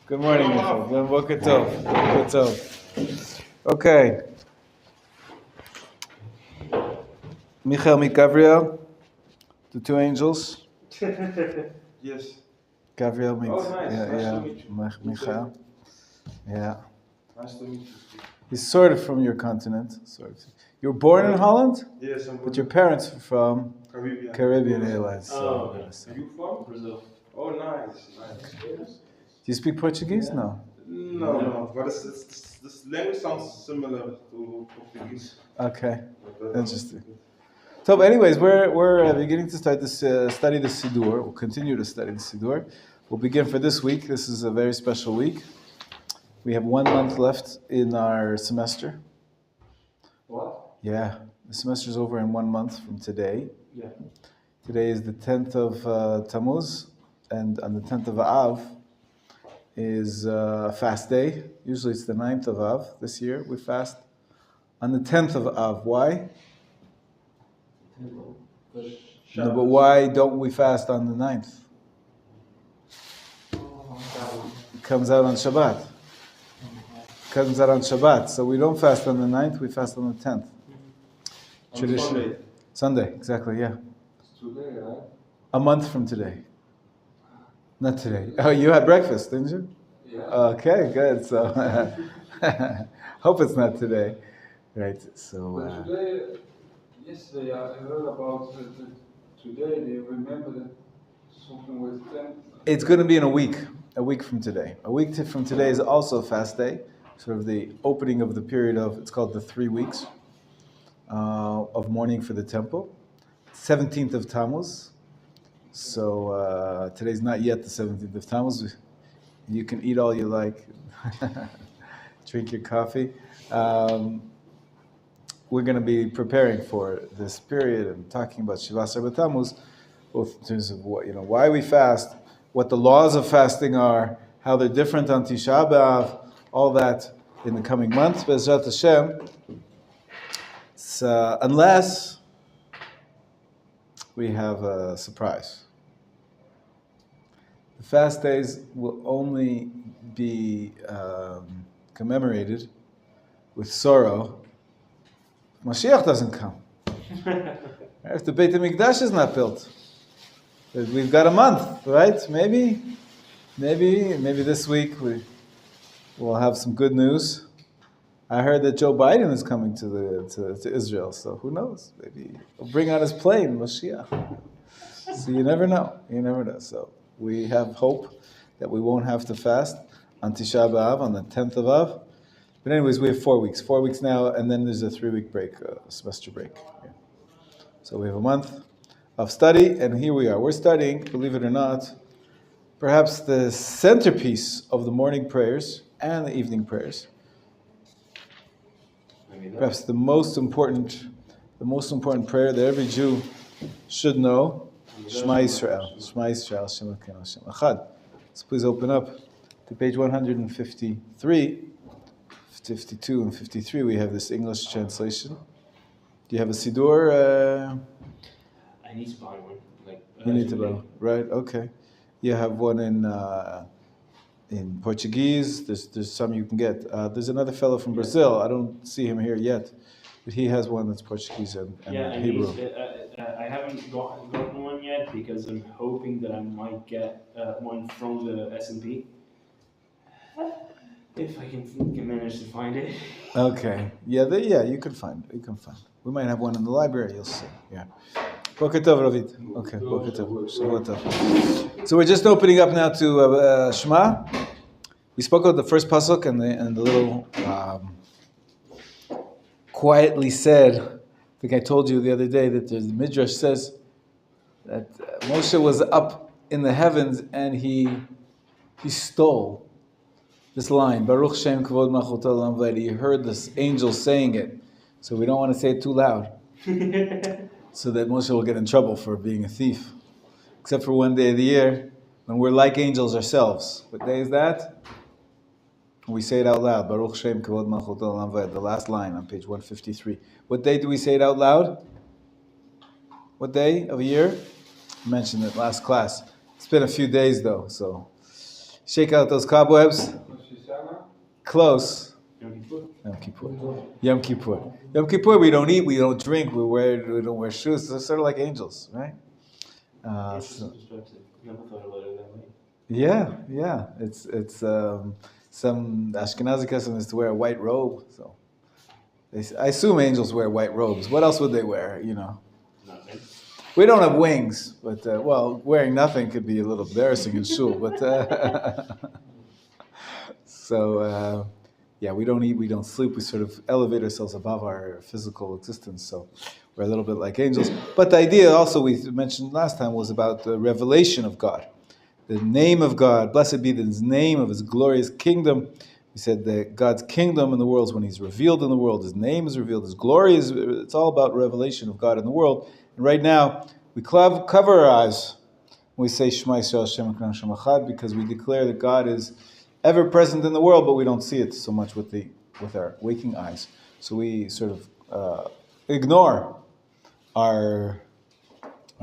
Good morning, Michael. Boker Tov. Boker Tov. Okay. Michael meet Gabriel, the two angels. Yes. Gabriel meets. Oh, nice. Nice to meet you. Michael. Yeah. Nice to meet you. He's sort of from your continent. Sort of. You were born in Holland, Yes, I'm but your parents were from Caribbean. Caribbean Yes. Airlines. Oh, So, okay. Are you from Brazil? Oh, nice. Nice. Do you speak Portuguese? No. No, but this language sounds similar to Portuguese. Okay. But, Interesting. So, anyways, we're beginning to start this study the Siddur. We'll continue to study the Siddur. We'll begin for this week. This is a very special week. We have 1 month left in our semester. What? Yeah, the semester's over in 1 month from today. Yeah. Today is the 10th of Tammuz, and on the 10th of Av is a fast day. Usually it's the 9th of Av. This year we fast on the 10th of Av. Why? No, but why don't we fast on the 9th? It comes out on Shabbat. Comes out on Shabbat. So we don't fast on the 9th, we fast on the 10th. Tradition. Sunday, exactly, yeah. Today, right? A month from today. Not today. Oh, you had breakfast, didn't you? Yeah. Okay, good. So, hope it's not today. Right, so... But today, yesterday I heard about today, they remember that something was 10th. It's going to be in a week from today. A week from today is also a fast day, sort of the opening of the period of, it's called the 3 weeks of mourning for the temple. 17th of Tammuz. So today's not yet the 17th of Tammuz. You can eat all you like, drink your coffee. We're going to be preparing for this period and talking about Shiva Asar Tammuz, both in terms of what, why we fast, what the laws of fasting are, how they're different on Tisha B'Av, all that in the coming months. Be'ezrat Hashem. Unless we have a surprise. The fast days will only be commemorated with sorrow if Mashiach doesn't come. If the Beit HaMikdash is not built. We've got a month, right? Maybe this week we'll have some good news. I heard that Joe Biden is coming to Israel, so who knows? Maybe he'll bring on his plane, Mashiach. So you never know. So we have hope that we won't have to fast on Tisha B'Av, on the 10th of Av. But anyways, we have 4 weeks. 4 weeks now, and then there's a 3-week break, a semester break. Yeah. So we have a month of study, and here we are. We're studying, believe it or not, perhaps the centerpiece of the morning prayers and the evening prayers. Perhaps the most important prayer that every Jew should know, Shema Yisrael. Shema Yisrael, Hashem Elokeinu, Hashem Echad. So please open up to page 153, 52 and 53. We have this English translation. Do you have a Siddur? I need to buy one. You need to buy, right? Okay. You have one in Portuguese. There's some you can get. There's another fellow from Brazil. I don't see him here yet, but he has one that's Portuguese and Hebrew. I haven't gotten one yet because I'm hoping that I might get one from the S&P. If I can manage to find it. Okay. Yeah, you can find. We might have one in the library. You'll see. Yeah. Boker Tov, Ravit. Okay. Boker Tov. Shabbat Tov. So we're just opening up now to Shema. We spoke about the first pasuk and the little quietly said. I think I told you the other day that the Midrash says that Moshe was up in the heavens and he stole this line, Baruch Shem Kavod Malchuto Olam Va'ed. He heard this angel saying it, so we don't want to say it too loud, so that Moshe will get in trouble for being a thief. Except for one day of the year when we're like angels ourselves. What day is that? We say it out loud. Baruch Shem Kavod Malchuto Olam Va'ed. The last line on page 153. What day do we say it out loud? What day of a year? I mentioned it last class. It's been a few days though, so Shake out those cobwebs. Rosh Hashanah. Close. Yom Kippur. Yom Kippur. Yom Kippur. Yom Kippur, we don't eat, we don't drink, we don't wear shoes. They're sort of like angels, right? Interesting perspective. Never thought about it that way. Yeah. It's some Ashkenazi custom is to wear a white robe. So I assume angels wear white robes. What else would they wear? Nothing. We don't have wings, but wearing nothing could be a little embarrassing in shul. But we don't eat, we don't sleep. We sort of elevate ourselves above our physical existence. So we're a little bit like angels. But the idea also we mentioned last time was about the revelation of God. The name of God, blessed be the name of His glorious kingdom. We said that God's kingdom in the world is when He's revealed in the world. His name is revealed. His glory is, it's all about revelation of God in the world. And right now, we cover our eyes when we say Shema Yisrael Hashem Elokeinu Hashem Echad, because we declare that God is ever present in the world, but we don't see it so much with our waking eyes. So we sort of ignore our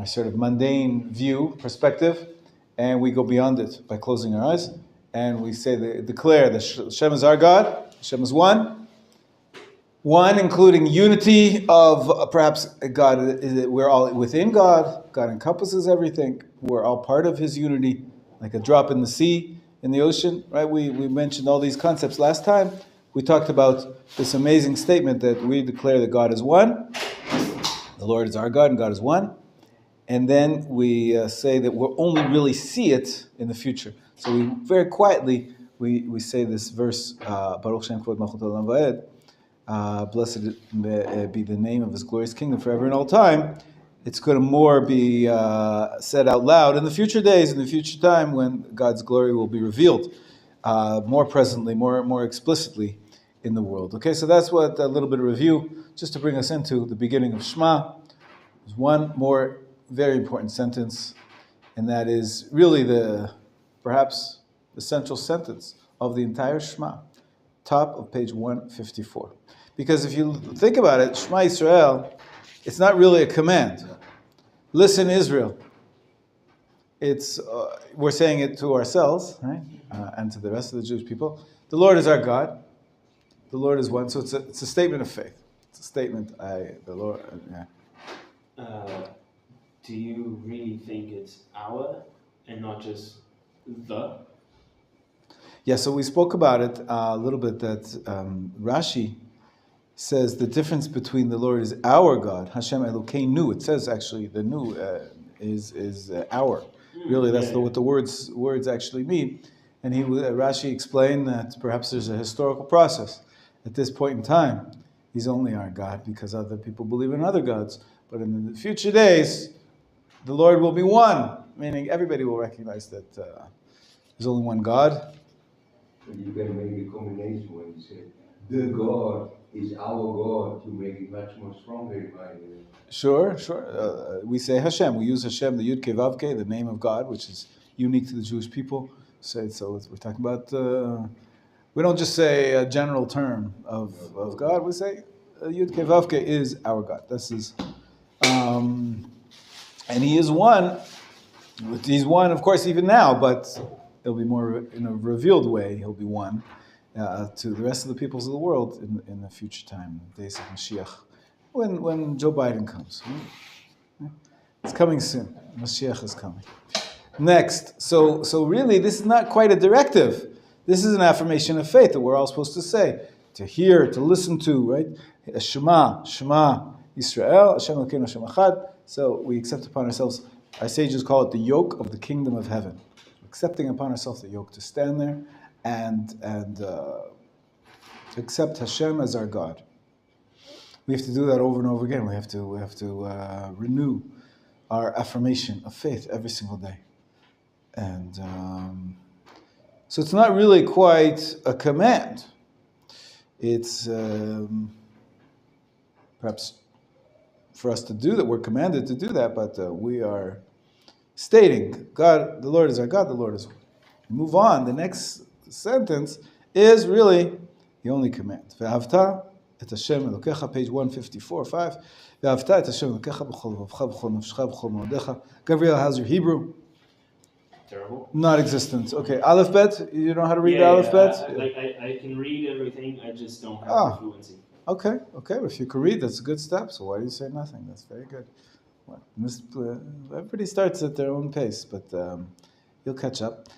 sort of mundane view, perspective, and we go beyond it by closing our eyes, and we declare that Hashem is our God, Hashem is one, including unity of perhaps God. We're all within God. God encompasses everything. We're all part of His unity, like a drop in the sea, in the ocean, right? We mentioned all these concepts last time. We talked about this amazing statement that we declare that God is one, the Lord is our God, and God is one. And then we say that we'll only really see it in the future. So we very quietly, we say this verse, Baruch Shem Kvod Malchut Olam Va'ed, blessed be the name of His glorious kingdom forever and all time. It's going to more be said out loud in the future days, in the future time, when God's glory will be revealed more presently, more explicitly in the world. Okay, so that's what a little bit of review, just to bring us into the beginning of Shema. There's one more very important sentence, and that is really perhaps the central sentence of the entire Shema, top of page 154. Because if you think about it, Shema Yisrael, it's not really a command. Listen, Israel. It's we're saying it to ourselves, right, and to the rest of the Jewish people. The Lord is our God. The Lord is one. So it's a statement of faith. It's a statement. The Lord. Yeah. Do you really think it's our and not just the? Yeah. So we spoke about it a little bit. That Rashi says the difference between the Lord is our God, Hashem Elokeinu. It says actually the nu is our. Really, that's what the words actually mean. And Rashi explained that perhaps there's a historical process. At this point in time, He's only our God because other people believe in other gods. But in the future days, the Lord will be one, meaning everybody will recognize that there's only one God. You can make a combination when you say the God is our God to make it much more stronger. Sure. We say Hashem. We use Hashem, the Yud Kei Vav Kei, the name of God, which is unique to the Jewish people. So we're talking about. We don't just say a general term of God. We say Yud Kei Vav Kei is our God. This is, and He is one. He's one, of course, even now, but it'll be more in a revealed way. He'll be one to the rest of the peoples of the world in the future time, the days of Mashiach, when Joe Biden comes. It's coming soon. Mashiach is coming. Next, so really, this is not quite a directive. This is an affirmation of faith that we're all supposed to say, to hear, to listen to, right? Shema Yisrael, Hashem Elokeinu Hashem Echad. So we accept upon ourselves. Our sages call it the yoke of the kingdom of heaven. Accepting upon ourselves the yoke to stand there and accept Hashem as our God. We have to do that over and over again. We have to renew our affirmation of faith every single day. And so it's not really quite a command. It's perhaps for us to do that. We're commanded to do that, but we are stating, God, the Lord is our God, the Lord is one. Move on. The next sentence is really the only command. Ve'ahavta et Hashem Elokecha, page 154, 5. Ve'ahavta et Hashem Elokecha b'chol levavcha, b'chol nafshecha, b'chol ma'odecha. Gabriel, how's your Hebrew? terrible. Not existent. Okay. Aleph Bet. You know how to read Yeah, Aleph Bet? I can read everything. I just don't have Ah. the fluency. Okay. Okay. If you can read, that's a good step. So why do you say nothing? That's very good. Well, everybody starts at their own pace, but you'll catch up.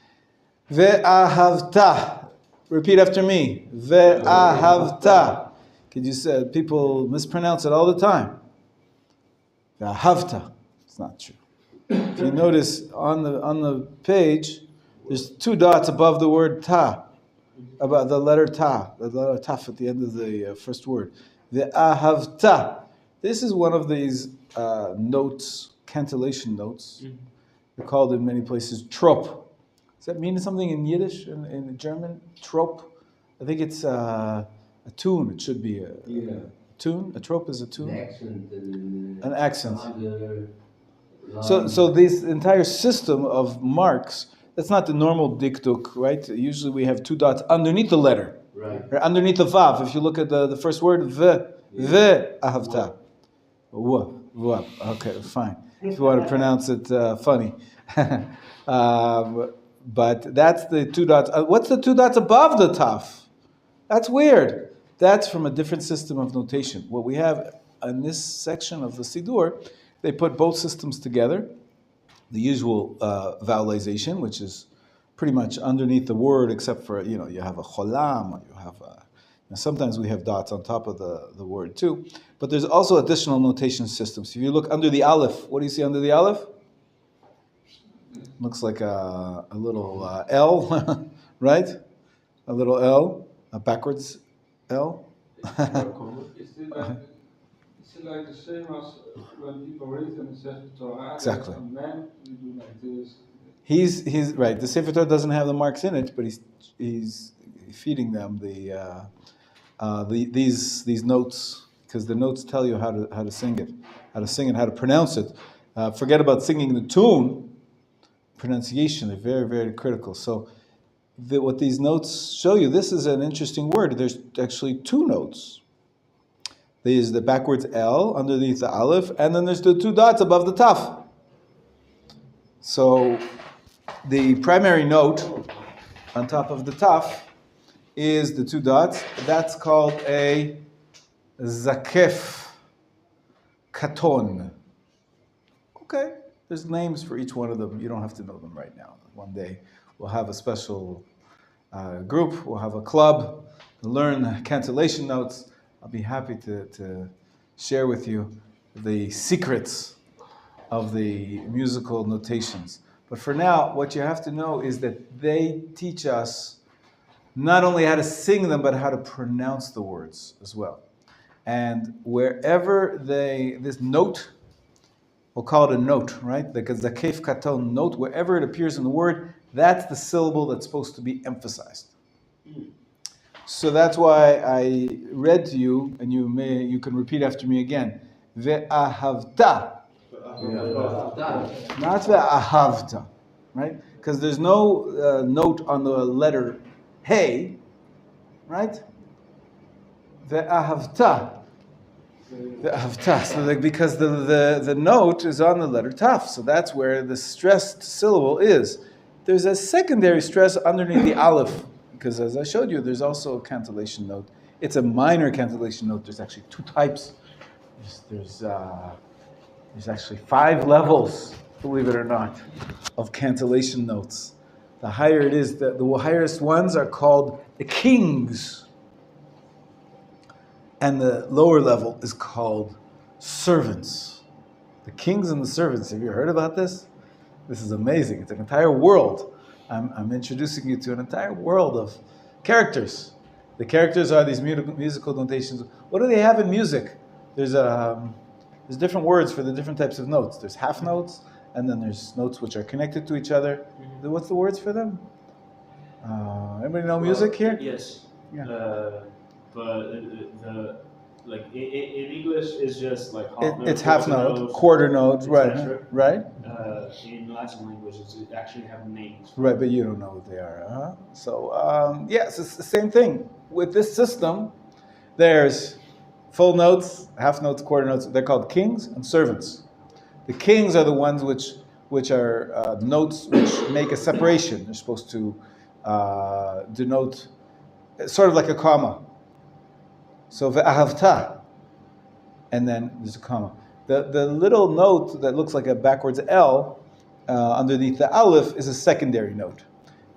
Ve'ahavta. Repeat after me. Ve'ahavta. Could you say, people mispronounce it all the time. Ve'ahavta. It's not true. If you notice on the page, there's 2 dots above the word ta, about the letter ta, the letter taf at the end of the first word. Ve'ahavta. This is one of these notes, cantillation notes. They're called in many places trop. Does that mean something in Yiddish, in German? Trop? I think it's a tune. It should be a tune. A trop is a tune. An accent. So this entire system of marks, that's not the normal dikduk, right? Usually we have 2 dots underneath the letter. Right. Or underneath the vav. If you look at the first word, ahavta. Okay, fine. If you want to pronounce it funny. But that's the 2 dots. What's the 2 dots above the taf? That's weird. That's from a different system of notation. What we have in this section of the Siddur, they put both systems together. The usual vowelization, which is pretty much underneath the word, except for, you have a cholam, or you have sometimes we have dots on top of the word too. But there's also additional notation systems. If you look under the aleph, what do you see under the aleph? Looks like a little L, right? A little L, a backwards L. Is it like the same as when people read and it says Torah? Exactly. A man, you do like this. He's right. The Sefer Torah doesn't have the marks in it, but he's feeding them these notes, because the notes tell you how to sing it, how to pronounce it. Forget about singing the tune. Pronunciation, they're very, very critical. So what these notes show you, this is an interesting word. There's actually 2 notes. There's the backwards L underneath the aleph, and then there's the 2 dots above the taf. So the primary note on top of the taf is the 2 dots. That's called a zakef katon. Okay. There's names for each one of them. You don't have to know them right now. One day we'll have a special group. We'll have a club to learn cantillation notes. I'll be happy to share with you the secrets of the musical notations. But for now, what you have to know is that they teach us not only how to sing them, but how to pronounce the words as well. And wherever this note, we'll call it a note, right? Like a zakef katon note, wherever it appears in the word, that's the syllable that's supposed to be emphasized. So that's why I read to you, and you can repeat after me again. Ve'ahavta. Not ve'ahavta, right? Because there's no note on the letter hey, right? Ve'ahavta. So because the note is on the letter taf, so that's where the stressed syllable is. There's a secondary stress underneath the aleph, because as I showed you, there's also a cantillation note. It's a minor cantillation note. There's actually 2 types. There's actually 5 levels, believe it or not, of cantillation notes. The higher it is, the highest ones are called the kings. And the lower level is called servants. The kings and the servants. Have you heard about this? This is amazing. It's an entire world. I'm introducing you to an entire world of characters. The characters are these musical notations. What do they have in music? There's different words for the different types of notes. There's half notes, and then there's notes which are connected to each other. What's the words for them? Anybody know music here? Yes. Yeah. But in English it's just like half note, it's half note, quarter note, right? Right. In Latin languages, it actually have names. Right, but you don't know what they are, huh? So yes, it's the same thing with this system. There's full notes, half notes, quarter notes. They're called kings and servants. The kings are the ones which which are notes which make a separation. They're supposed to denote, sort of like a comma. So ve'ahavta, and then there's a comma. The little note that looks like a backwards L underneath the aleph is a secondary note.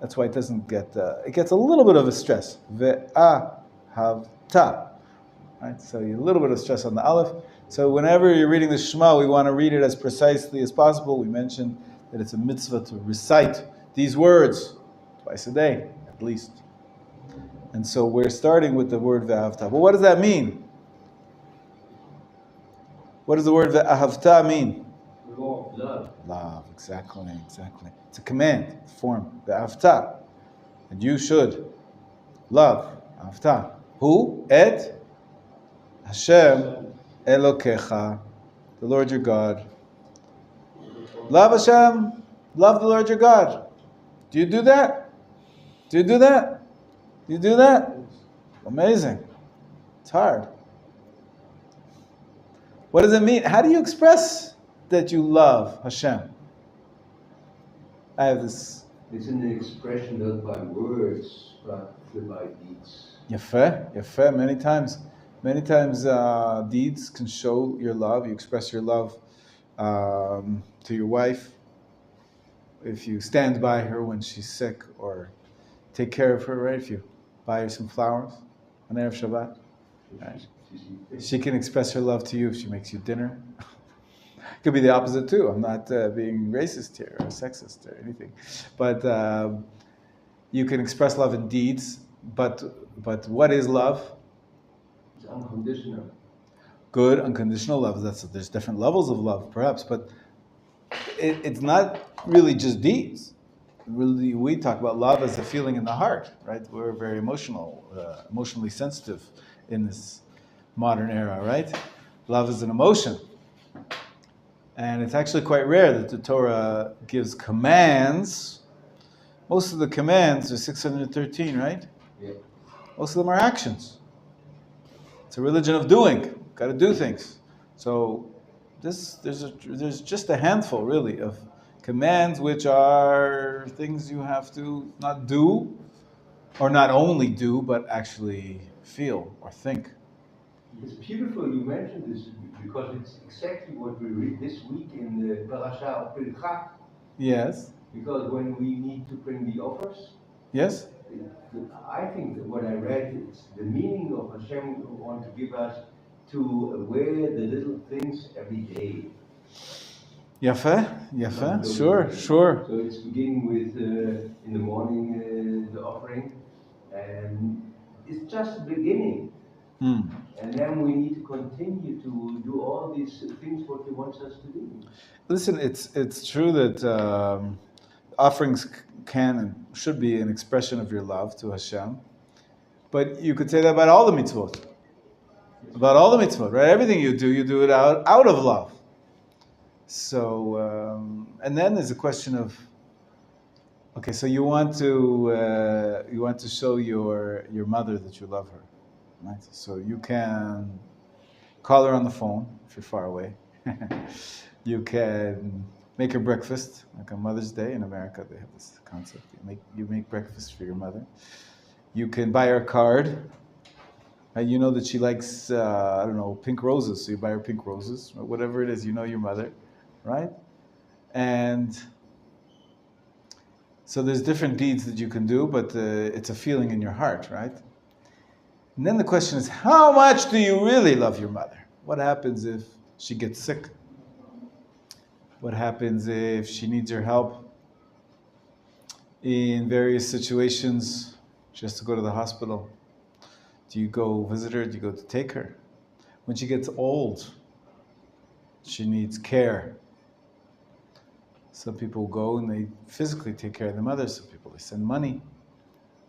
That's why it doesn't get, it gets a little bit of a stress. Ve'ahavta. Right? So a little bit of stress on the aleph. So whenever you're reading the Shema, we want to read it as precisely as possible. We mentioned that it's a mitzvah to recite these words twice a day, at least. And so we're starting with the word ve'ahavta. But what does that mean? What does the word ve'ahavta mean? Love. Love, exactly. It's a command form, ve'ahavta. And you should love, ahavta. Who? Et Hashem Elokecha, the Lord your God. Love Hashem, love the Lord your God. Do you do that? Do you do that? Do you do that? Amazing. It's hard. What does it mean? How do you express that you love Hashem? I have this. It's an expression not by words, but by deeds. Yafeh. Many times deeds can show your love. You express your love to your wife. If you stand by her when she's sick, or take care of her, right? If you buy her some flowers on Erev Shabbat, right? She can express her love to you if she makes you dinner. It could be the opposite too. I'm not being racist here or sexist or anything, but you can express love in deeds. But what is love? It's unconditional. Good, unconditional love. There's different levels of love, perhaps, but it's not really just deeds. Really, we talk about love as a feeling in the heart, right? We're very emotionally sensitive in this modern era, right? Love is an emotion. And it's actually quite rare that the Torah gives commands. Most of the commands are 613, right? Yeah. Most of them are actions. It's a religion of doing. Got to do things. So there's just a handful, really, of commands which are things you have to not do, or not only do, but actually feel or think. It's beautiful you mentioned this, because it's exactly what we read this week in the parasha of Pilchat. Yes. Because when we need to bring the offers, Yes. I think that what I read is the meaning of Hashem want to give us to wear the little things every day. Yafeh. Sure. So it's beginning with in the morning the offering, and it's just the beginning. And then we need to continue to do all these things what He wants us to do. Listen, it's true that offerings can and should be an expression of your love to Hashem, but you could say that about all the mitzvot. About all the mitzvot, right? Everything you do it out of love. So, and then there's a question of, okay, so you want to show your mother that you love her, right? So you can call her on the phone if you're far away. You can make her breakfast, like on Mother's Day in America. They have this concept. You make breakfast for your mother. You can buy her a card. And you know that she likes, pink roses, so you buy her pink roses, or whatever it is. You know your mother, right? And so there's different deeds that you can do, but it's a feeling in your heart, right? And then the question is, how much do you really love your mother? What happens if she gets sick? What happens if she needs your help in various situations? She has to go to the hospital. Do you go visit her? Do you go to take her? When she gets old, she needs care. Some people go and they physically take care of their mother. Some people, they send money.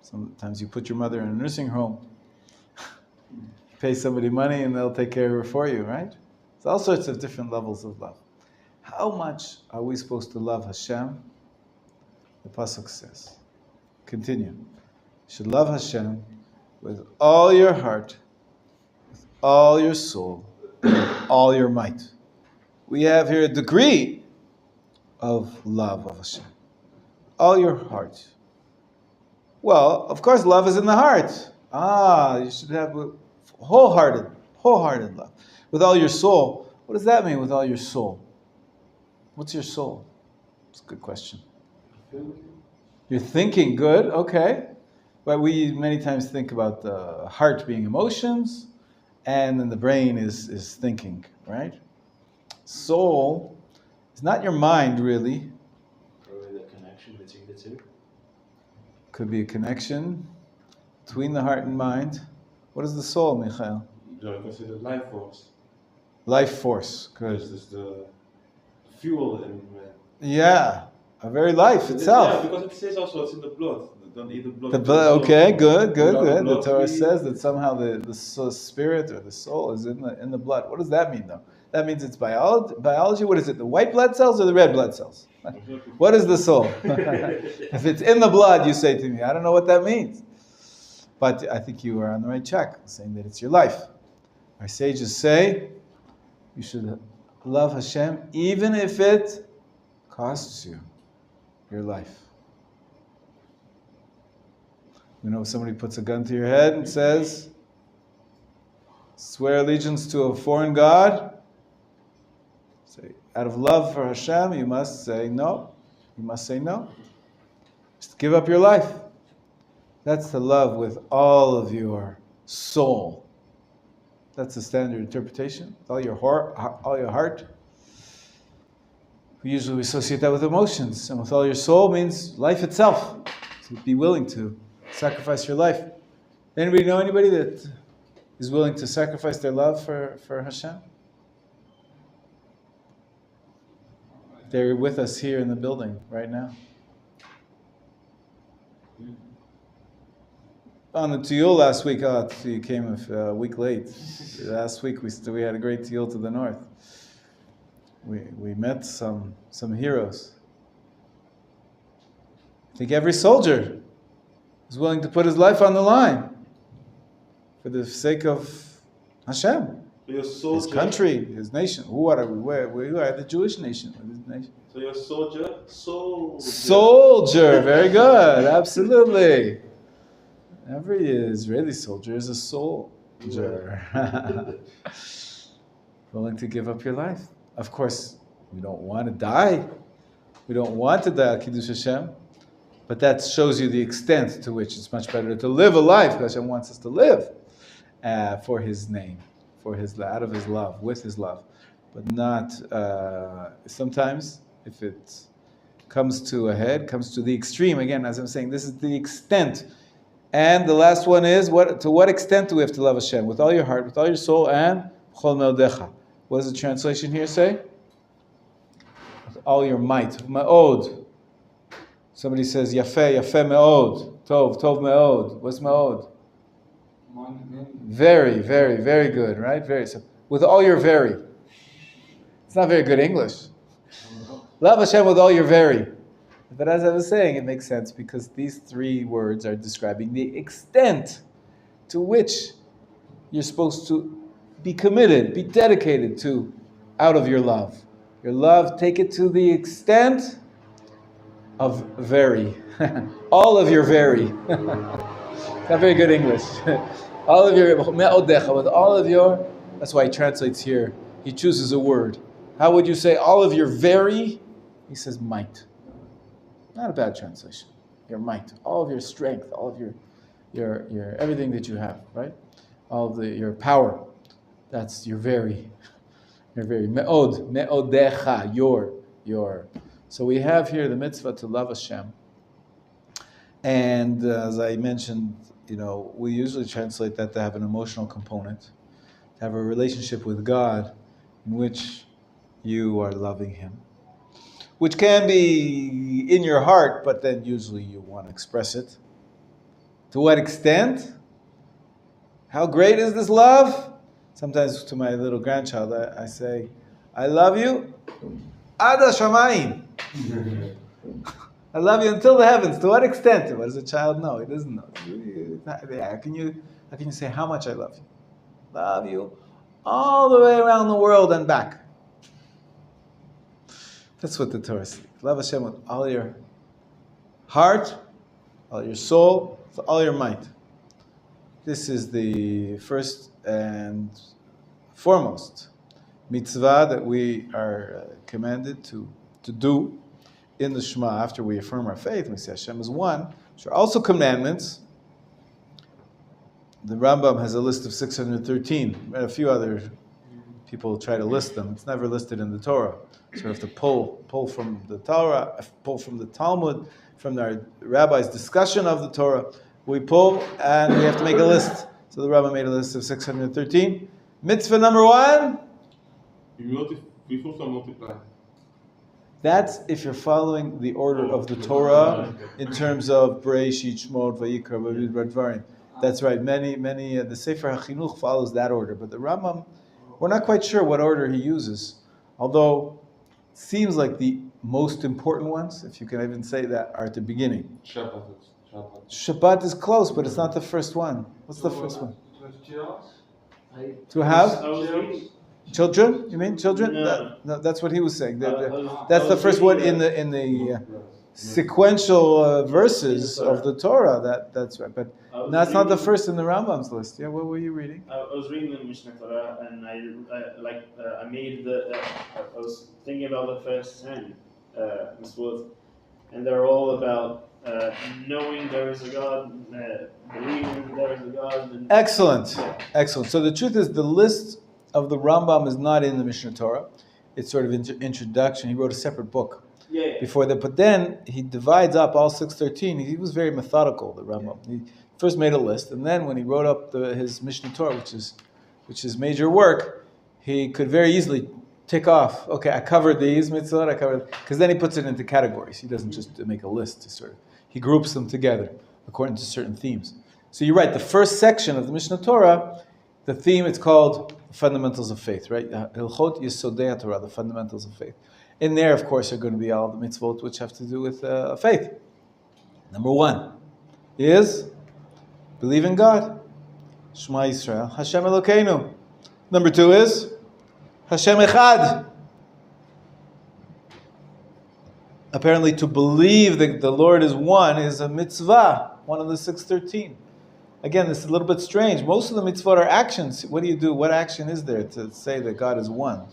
Sometimes you put your mother in a nursing home. Pay somebody money and they'll take care of her for you, right? There's all sorts of different levels of love. How much are we supposed to love Hashem? The Pasuk says. Continue. You should love Hashem with all your heart, with all your soul, with all your might. We have here a degree of love of Hashem? All your heart. Well, of course, love is in the heart. You should have wholehearted love. With all your soul. What does that mean, with all your soul? What's your soul? It's a good question. You're thinking, good, okay. But we many times think about the heart being emotions, and then the brain is thinking, right? Soul is not your mind, really. Probably the connection between the two. Could be a connection between the heart and mind. What is the soul, Michael? You consider life force. Life force, good. This is the fuel in man. Yeah, a very life itself. Yeah, because it says also it's in the blood. Don't eat the blood. The blood, okay, good. Without The blood, Torah we- says that somehow the spirit or the soul is in the blood. What does that mean, though? That means it's biology. What is it? The white blood cells or the red blood cells? What is the soul? If it's in the blood, you say to me, I don't know what that means. But I think you are on the right track, saying that it's your life. Our sages say you should love Hashem even if it costs you your life. You know, if somebody puts a gun to your head and says, swear allegiance to a foreign god, say, out of love for Hashem, you must say no. You must say no. Just give up your life. That's to love with all of your soul. That's the standard interpretation. With all your heart. We usually associate that with emotions. And with all your soul means life itself. So be willing to sacrifice your life. Anybody know anybody that is willing to sacrifice their love for Hashem? They're with us here in the building right now. On the tiyul last week, you came a week late. Last week we had a great tiyul to the north. We met some heroes. I think every soldier is willing to put his life on the line for the sake of Hashem, his country, his nation. Who are we? We are the Jewish nation. So you're a soldier, Soldier, very good, absolutely. Every Israeli soldier is a soldier. Willing to give up your life. Of course, we don't want to die. We don't want to die, Kiddush Hashem. But that shows you the extent to which it's much better to live a life. Hashem wants us to live for His name, out of His love, with His love. But not, sometimes, if it comes to a head, comes to the extreme, again, as I'm saying, this is the extent. And the last one is, to what extent do we have to love Hashem? With all your heart, with all your soul, and b'chol me'odecha. What does the translation here say? With all your might. Ma'od. Somebody says, yafeh me'od. Tov me'od. What's me'od? Very, very, very good, right? Very. So, with all your very. It's not very good English. Love Hashem with all your very. But as I was saying, it makes sense because these three words are describing the extent to which you're supposed to be committed, be dedicated to, out of your love. Your love, take it to the extent of very. All of your very. It's not very good English. All of your, me'odecha, with all of your, that's why he translates here. He chooses a word. How would you say all of your very? He says might. Not a bad translation. Your might, all of your strength, all of your everything that you have, right? All of your power. That's your very me'od, me'odecha, your. So we have here the mitzvah to love Hashem. And as I mentioned, we usually translate that to have an emotional component, to have a relationship with God in which you are loving Him. Which can be in your heart, but then usually you want to express it. To what extent? How great is this love? Sometimes to my little grandchild, I say, I love you, Ada Shamayim. I love you until the heavens. To what extent? What does a child know? He doesn't know. How can you say how much I love you? Love you all the way around the world and back. That's what the Torah says. Love Hashem with all your heart, all your soul, with all your might. This is the first and foremost mitzvah that we are commanded to do in the Shema after we affirm our faith. We say Hashem is one, which are also commandments. The Rambam has a list of 613. A few other people try to list them. It's never listed in the Torah. So we have to pull from the Torah, pull from the Talmud, from our Rabbi's discussion of the Torah. We pull and we have to make a list. So the Rabbi made a list of 613. Mitzvah number 1. Before some multiply. That's if you're following the order of the Torah in terms of Bereshit, Shmot, Vayikra, Bamidbar, Dvarim. That's right. Many, the Sefer HaChinuch follows that order, but the Rambam, we're not quite sure what order he uses. Although it seems like the most important ones, if you can even say that, are at the beginning. Shabbat is close, but it's not the first one. What's the first one? To have children? You mean children? No, that's what he was saying. That's the first one in the sequential verses of the Torah. That's right. But that's not the first in the Rambam's list. Yeah, what were you reading? I was reading the Mishnah Torah, and I was thinking about the first 10 mitzvot, and they're all about knowing there is a God, believing there is a God. And Excellent. So the truth is, the list of the Rambam is not in the Mishnah Torah. It's sort of introduction. He wrote a separate book before that. But then he divides up all 613. He was very methodical, the Rambam. He first made a list, and then when he wrote up his Mishnah Torah, which is major work, he could very easily tick off, okay, I covered these mitzvot, because then he puts it into categories. He doesn't just make a list. He groups them together according to certain themes. So you're right, the first section of the Mishnah Torah, the theme, it's called Fundamentals of Faith, right? Hilchot Yesodei HaTorah, the fundamentals of faith. In there, of course, are going to be all the mitzvot which have to do with faith. Number 1 is believe in God. Shema Yisrael, Hashem Elokeinu. Number 2 is Hashem Echad. Apparently, to believe that the Lord is one is a mitzvah, one of the 613. Again, this is a little bit strange. Most of the mitzvot are actions. What do you do? What action is there to say that God is one?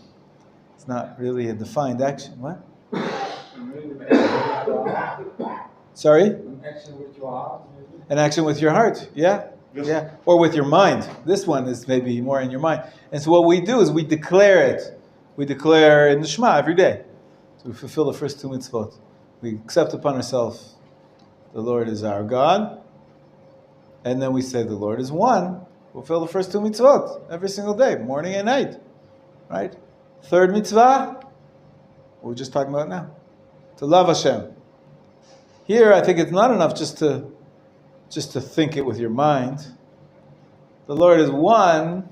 It's not really a defined action. What? Sorry? An action with your heart. An action with your heart. Yeah. Or with your mind. This one is maybe more in your mind. And so what we do is we declare it. We declare in the Shema every day. So we fulfill the first 2 mitzvot. We accept upon ourselves the Lord is our God. And then we say the Lord is one. Fulfill the first 2 mitzvot every single day, morning and night. Right? Third mitzvah, what we're just talking about now. To love Hashem. Here, I think it's not enough just to think it with your mind. The Lord is one.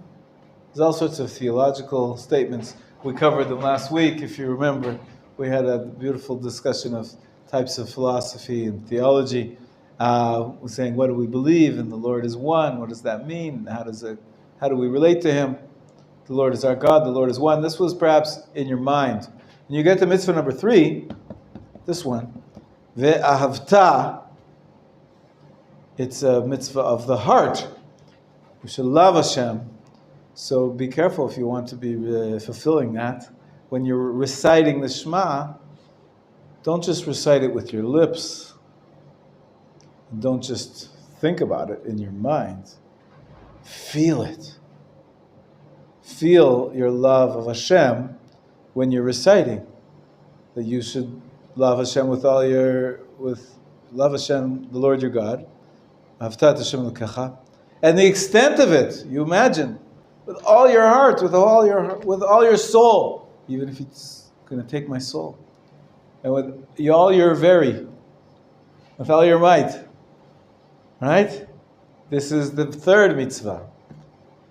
There's all sorts of theological statements. We covered them last week, if you remember. We had a beautiful discussion of types of philosophy and theology. We're saying, what do we believe? And the Lord is one. What does that mean? How do we relate to Him? The Lord is our God. The Lord is one. This was perhaps in your mind. When you get to mitzvah number 3, this one, ve'ahavta, it's a mitzvah of the heart. We should love Hashem. So be careful if you want to be fulfilling that. When you're reciting the Shema, don't just recite it with your lips. Don't just think about it in your mind. Feel it. Feel your love of Hashem when you're reciting. That you should love Hashem love Hashem, the Lord your God. And the extent of it, you imagine, with all your heart, with all your soul, even if it's going to take my soul, and with all your with all your might. Right? This is the 3rd mitzvah.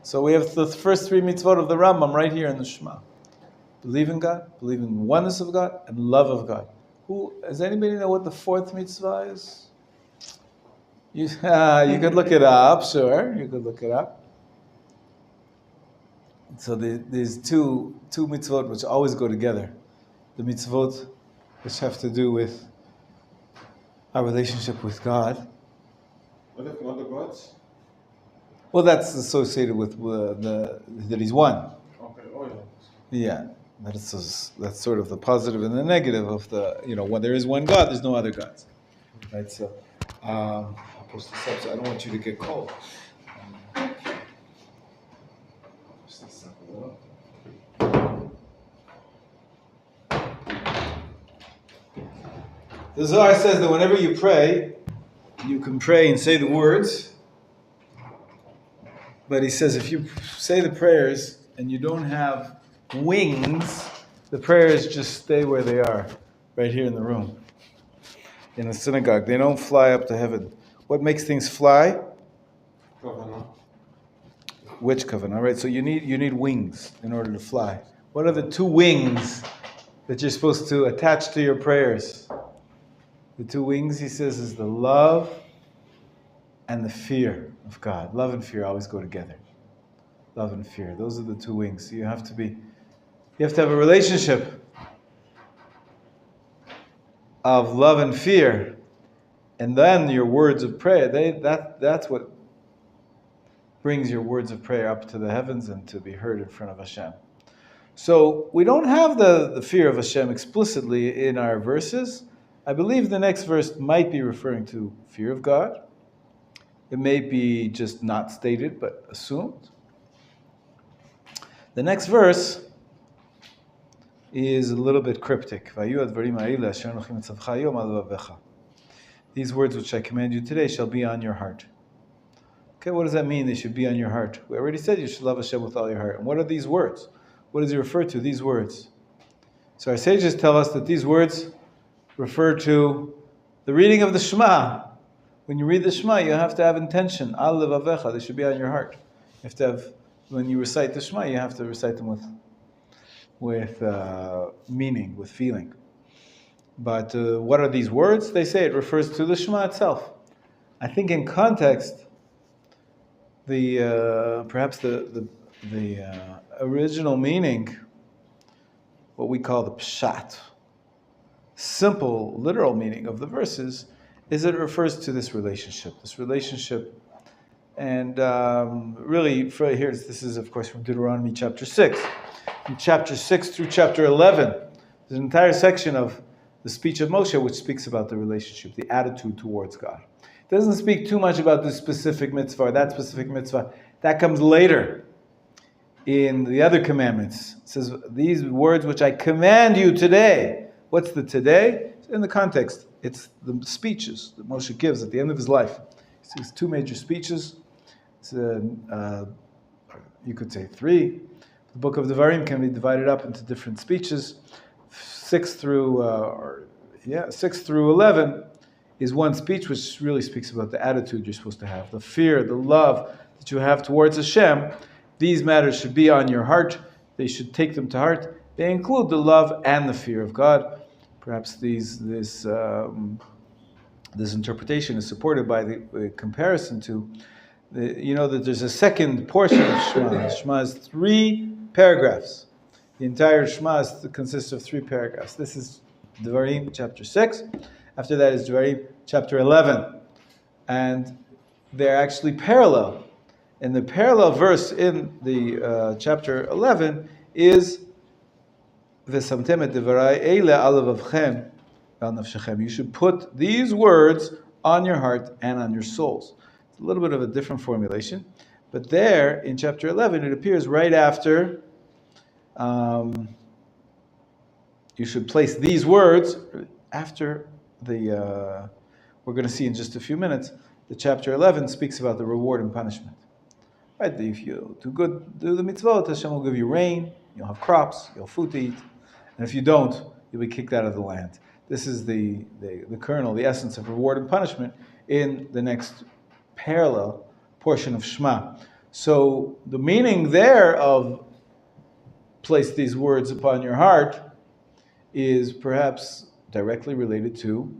So we have the first 3 mitzvot of the Rambam right here in the Shema. Believe in God, believe in the oneness of God, and love of God. Does anybody know what the 4th mitzvah is? You could look it up, sure. You could look it up. So there's two mitzvot which always go together. The mitzvot which have to do with our relationship with God. What if not the gods? Well, that's associated with that He's one. Okay, oh Yeah, that's sort of the positive and the negative of the, when there is one God, there's no other gods. Right, so I'll push this up so I don't want you to get cold. Push this up a little. The Zohar says that whenever you pray, you can pray and say the words, but he says if you say the prayers and you don't have wings, the prayers just stay where they are, right here in the room, in the synagogue. They don't fly up to heaven. What makes things fly? Kavanah. Which kavanah, right? So you need wings in order to fly. What are the two wings that you're supposed to attach to your prayers? The two wings, he says, is the love and the fear of God. Love and fear always go together. Love and fear. Those are the two wings. So you have to have a relationship of love and fear. And then your words of prayer, that's what brings your words of prayer up to the heavens and to be heard in front of Hashem. So we don't have the fear of Hashem explicitly in our verses. I believe the next verse might be referring to fear of God. It may be just not stated, but assumed. The next verse is a little bit cryptic. These words which I command you today shall be on your heart. Okay, what does that mean? They should be on your heart. We already said you should love Hashem with all your heart. And what are these words? What does he refer to, these words? So our sages tell us that these words refer to the reading of the Shema. When you read the Shema, you have to have intention. Al levavecha, they should be on your heart. You have to have, when you recite the Shema, you have to recite them with meaning, with feeling. But what are these words? They say it refers to the Shema itself. I think in context, perhaps the original meaning, what we call the pshat, simple, literal meaning of the verses, is that it refers to this relationship. And really, here, this is, of course, from Deuteronomy chapter 6. From chapter 6 through chapter 11, there's an entire section of the speech of Moshe which speaks about the relationship, the attitude towards God. It doesn't speak too much about this specific mitzvah or that specific mitzvah. That comes later in the other commandments. It says, these words which I command you today. What's the today? In the context, it's the speeches that Moshe gives at the end of his life. He says two major speeches. You could say three. The book of Devarim can be divided up into different speeches. 6 through 11 is one speech which really speaks about the attitude you're supposed to have, the fear, the love that you have towards Hashem. These matters should be on your heart. They should take them to heart. They include the love and the fear of God. Perhaps this interpretation is supported by the comparison to, that there's a second portion of Shema. Shema is 3 paragraphs. The entire Shema consists of 3 paragraphs. This is Devarim chapter 6. After that is Devarim chapter 11. And they're actually parallel. And the parallel verse in the chapter 11 is V'samtem et devarai eile al levavchem v'al nafshechem. You should put these words on your heart and on your souls. It's a little bit of a different formulation. But there, in chapter 11, it appears right after you should place these words after we're going to see in just a few minutes, the chapter 11 speaks about the reward and punishment. Right? If you do the mitzvot, Hashem will give you rain, you'll have crops, you'll have food to eat. And if you don't, you'll be kicked out of the land. This is the kernel, the essence of reward and punishment in the next parallel portion of Shema. So the meaning there of place these words upon your heart is perhaps directly related to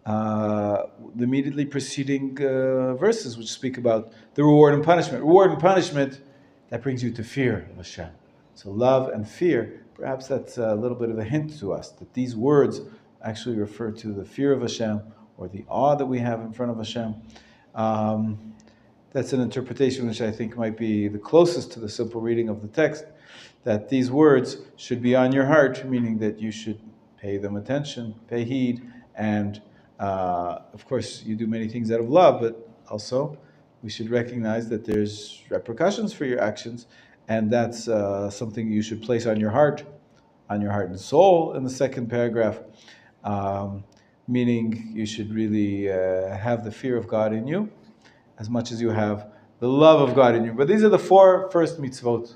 the immediately preceding verses which speak about the reward and punishment. Reward and punishment, that brings you to fear of Hashem. So love and fear, perhaps that's a little bit of a hint to us that these words actually refer to the fear of Hashem or the awe that we have in front of Hashem. That's an interpretation which I think might be the closest to the simple reading of the text, that these words should be on your heart, meaning that you should pay them attention, pay heed, and of course you do many things out of love, but also we should recognize that there's repercussions for your actions, and that's something you should place on your heart and soul in the second paragraph, meaning you should really have the fear of God in you as much as you have the love of God in you. But these are the four first mitzvot.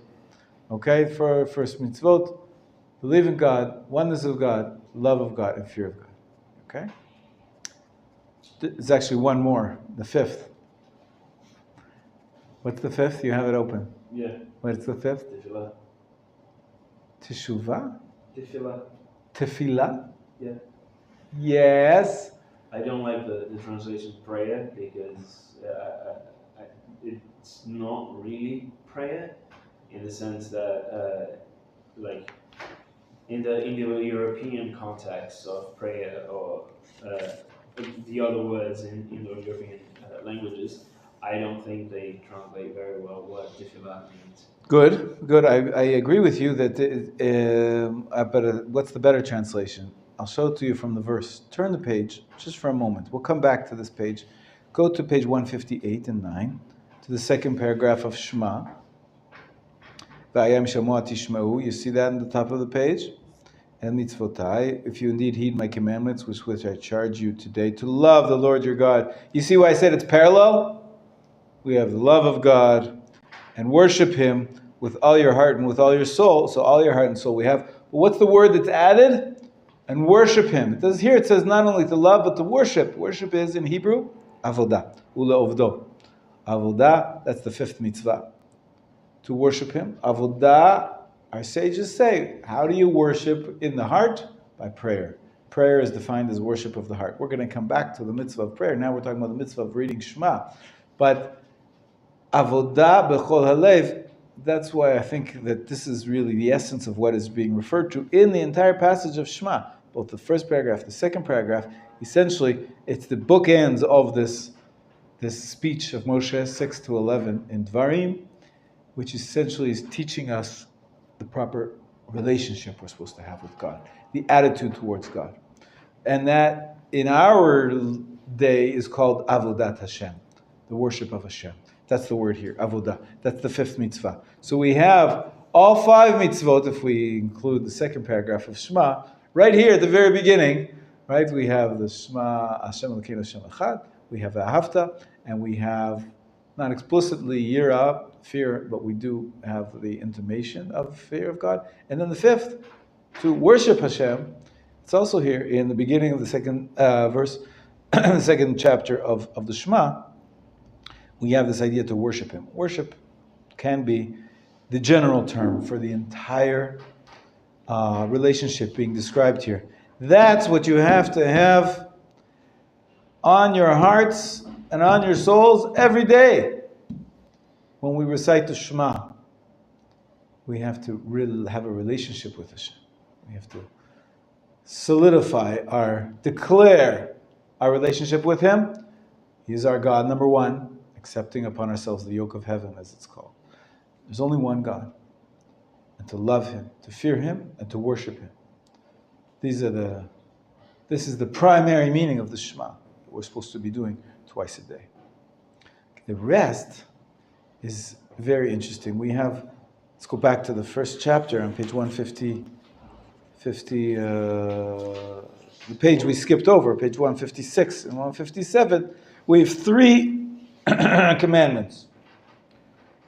Okay, for first mitzvot: believe in God, oneness of God, love of God, and fear of God. Okay? There's actually one more, the fifth. What's the fifth? You have it open. Yeah. What's the fifth? Tefillah. Teshuvah? Tefillah. Tefillah? Yeah. Yes. I don't like the translation prayer because it's not really prayer in the sense that like in the Indo-European context of prayer or the other words in Indo-European languages, I don't think they translate very well what tefillah means. Good. I agree with you that. But what's the better translation? I'll show it to you from the verse. Turn the page just for a moment. We'll come back to this page. Go to page 158 and 9 to the second paragraph of Shema. V'ayam shamoah tishma'u. You see that in the top of the page. And mitzvotai, if you indeed heed my commandments, which I charge you today, to love the Lord your God. You see why I said it's parallel? We have the love of God and worship Him with all your heart and with all your soul. So all your heart and soul we have. But what's the word that's added? And worship Him. It says not only to love, but to worship. Worship is in Hebrew, avodah, ula ovdo. Avodah, that's the fifth mitzvah. To worship Him. Avodah, our sages say, how do you worship in the heart? By prayer. Prayer is defined as worship of the heart. We're going to come back to the mitzvah of prayer. Now we're talking about the mitzvah of reading Shema. But avodah bechol halev, that's why I think that this is really the essence of what is being referred to in the entire passage of Shema. Both the first paragraph, the second paragraph, essentially it's the bookends of this speech of Moshe 6 to 11 in Dvarim, which essentially is teaching us the proper relationship we're supposed to have with God, the attitude towards God. And that in our day is called avodat Hashem, the worship of Hashem. That's the word here, avodah. That's the fifth mitzvah. So we have all five mitzvot, if we include the second paragraph of Shema, right here at the very beginning, right? We have the Shema, Hashem Elokeinu Hashem Echad, we have the Ahavta, and we have, not explicitly yirah, fear, but we do have the intimation of fear of God. And then the fifth, to worship Hashem, it's also here in the beginning of the second verse, the second chapter of the Shema. We have this idea to worship Him. Worship can be the general term for the entire relationship being described here. That's what you have to have on your hearts and on your souls every day. When we recite the Shema, we have to really have a relationship with Hashem. We have to declare our relationship with Him. He is our God, number one. Accepting upon ourselves the yoke of heaven, as it's called. There's only one God. And to love Him, to fear Him, and to worship Him. This is the primary meaning of the Shema that we're supposed to be doing twice a day. The rest is very interesting. Let's go back to the first chapter on page 150, the page we skipped over, page 156 and 157. We have three commandments.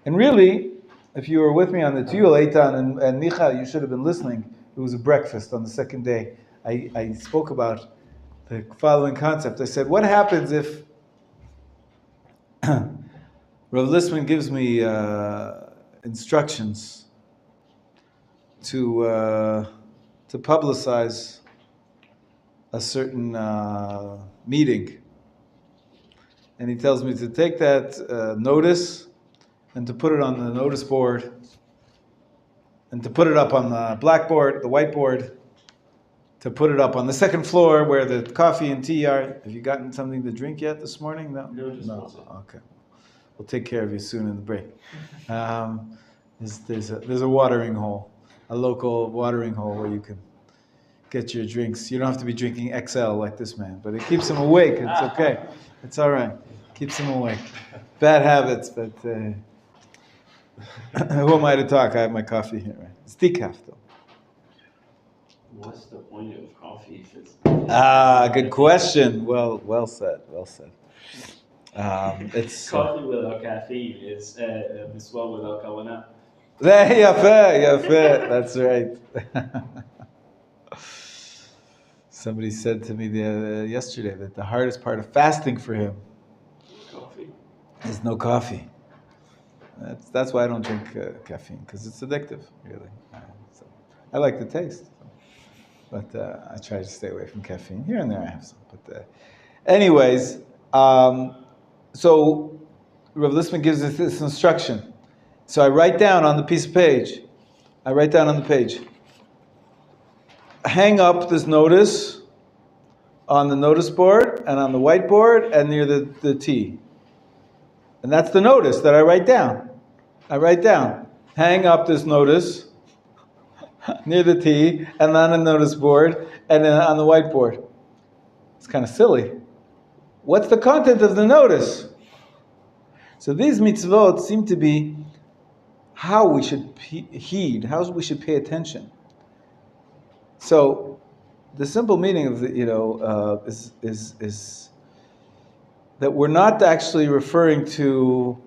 And really, if you were with me on the Tuyul, Eitan and Micha, you should have been listening. It was a breakfast on the second day. I spoke about the following concept. I said, what happens if Rav Listman gives me instructions to publicize a certain meeting? And he tells me to take that notice and to put it on the notice board and to put it up on the blackboard, the whiteboard, to put it up on the second floor where the coffee and tea are. Have you gotten something to drink yet this morning? No? No, just water. Okay. We'll take care of you soon in the break. There's a watering hole, a local watering hole where you can get your drinks. You don't have to be drinking XL like this man, but it keeps him awake. It's okay. It's all right. Keeps him awake. Bad habits, but who am I to talk? I have my coffee here. Right? It's decaf, though. What's the point of coffee if it's... Good question. Well said. It's coffee without caffeine is Mitzvah without kavanah. Yafeh. That's right. Somebody said to me yesterday that the hardest part of fasting for him is no coffee. That's why I don't drink caffeine, because it's addictive, really. So I like the taste, but I try to stay away from caffeine. Here and there I have some. But anyways, so Rav Listman gives us this instruction. So I write down on the piece of page, hang up this notice on the notice board and on the whiteboard and near the T. And that's the notice that I write down. Hang up this notice near the T and on the notice board and then on the whiteboard. It's kind of silly. What's the content of the notice? So these mitzvot seem to be how we should heed, how we should pay attention. So the simple meaning of the, is that we're not actually referring to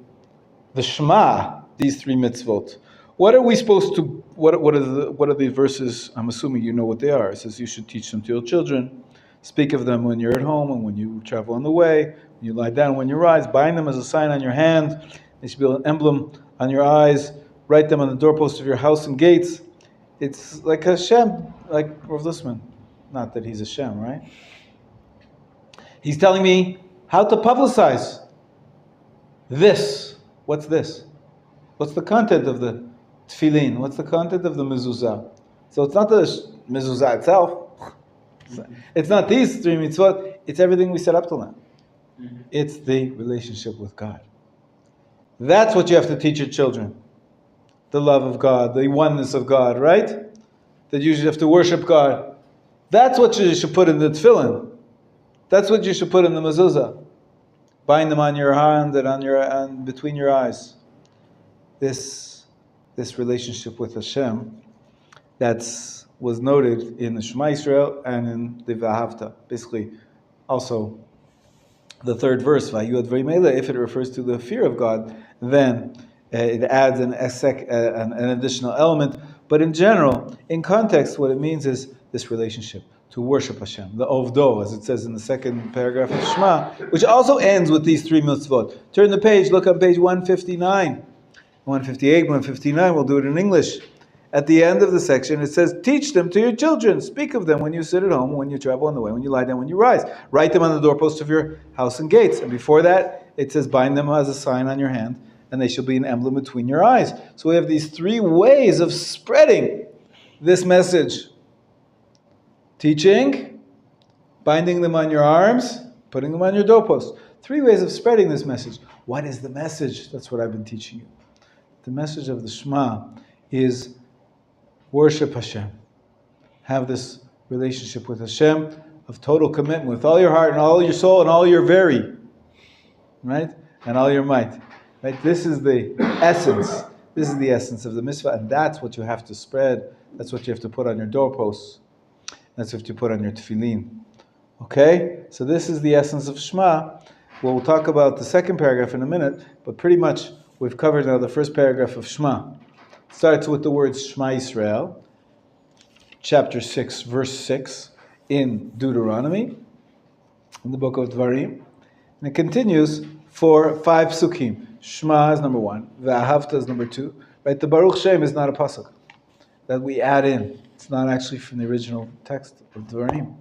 the Shema, these three mitzvot. What are we supposed to? What are the verses? I'm assuming you know what they are. It says you should teach them to your children, speak of them when you're at home and when you travel on the way, when you lie down, when you rise. Bind them as a sign on your hand. They should be an emblem on your eyes. Write them on the doorposts of your house and gates. It's like Hashem, like Rav Listman. Not that he's Hashem, right? He's telling me how to publicize this. What's this? What's the content of the tefillin? What's the content of the mezuzah? So it's not the mezuzah itself. It's not these three mitzvot. It's everything we set up till now. It's the relationship with God. That's what you have to teach your children. The love of God, the oneness of God, right? That you should have to worship God. That's what you should put in the tefillin. That's what you should put in the mezuzah. Bind them on your hand and between your eyes. This relationship with Hashem was noted in the Shema Yisrael and in the V'ahavta. Basically, also the third verse, Vayu Advarim Eileh, if it refers to the fear of God, then it adds an additional element. But in general, in context, what it means is this relationship, to worship Hashem, the Ovdo, as it says in the second paragraph of Shema, which also ends with these three mitzvot. Turn the page, look on page 159. 158, 159, we'll do it in English. At the end of the section, it says, teach them to your children. Speak of them when you sit at home, when you travel on the way, when you lie down, when you rise. Write them on the doorposts of your house and gates. And before that, it says, bind them as a sign on your hand, and they shall be an emblem between your eyes. So we have these three ways of spreading this message. Teaching, binding them on your arms, putting them on your doorposts. Three ways of spreading this message. What is the message? That's what I've been teaching you. The message of the Shema is worship Hashem. Have this relationship with Hashem of total commitment with all your heart and all your soul and all your very, right? And all your might. Right? This is the essence. This is the essence of the mitzvah, and that's what you have to spread. That's what you have to put on your doorposts. That's what you put on your tefillin. Okay? So this is the essence of Shema. We'll talk about the second paragraph in a minute, but pretty much we've covered now the first paragraph of Shema. It starts with the words Shema Yisrael, chapter 6, verse 6, in Deuteronomy, in the book of Dvarim. And it continues for 5 psukim. Shema is number 1, V'ahavta is number 2. Right? The Baruch Shem is not a pasuk that we add in. It's not actually from the original text of Dvarim.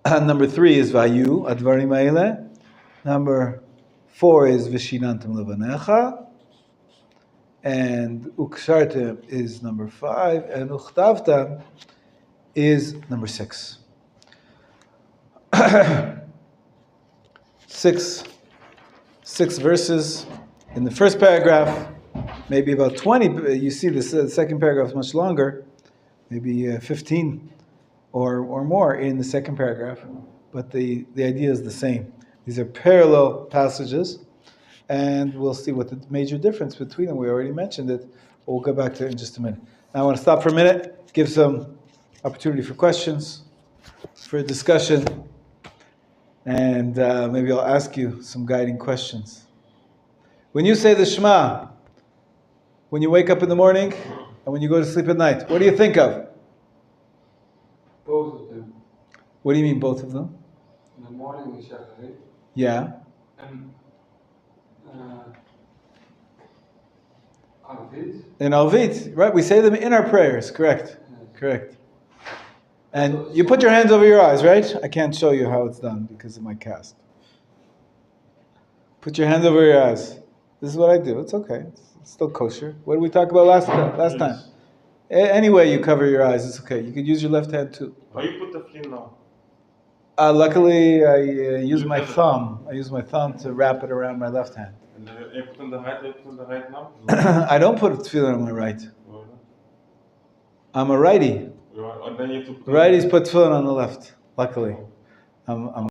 Number 3 is Vayu, Advarim Eileh. Number 4 is Vishinantam Levanecha. and Ukshartem is number 5, and Uchtavtam is number 6. 6 verses in the first paragraph, maybe about 20. You see the second paragraph is much longer, maybe 15 or more in the second paragraph, but the idea is the same. These are parallel passages, and we'll see what the major difference between them. We already mentioned it, but we'll go back to it in just a minute. Now I want to stop for a minute, give some opportunity for questions, for discussion, and maybe I'll ask you some guiding questions. When you say the Shema, when you wake up in the morning and when you go to sleep at night, what do you think of? Both of them. What do you mean, both of them? In the morning is Shacharit, Yeah. and Arvit. In Alvit, right? We say them in our prayers, correct? Correct. And you put your hands over your eyes, right? I can't show you how it's done because of my cast. Put your hands over your eyes. This is what I do. It's okay. It's still kosher. What did we talk about last time? Any way you cover your eyes, it's okay. You could use your left hand too. Why you put the film now? Luckily, I use my thumb. I use my thumb to wrap it around my left hand. And you put on the right now? I don't put a tefillin on my right. I'm a righty. And then you have to put Righties put tefillin on the left. Luckily, I'm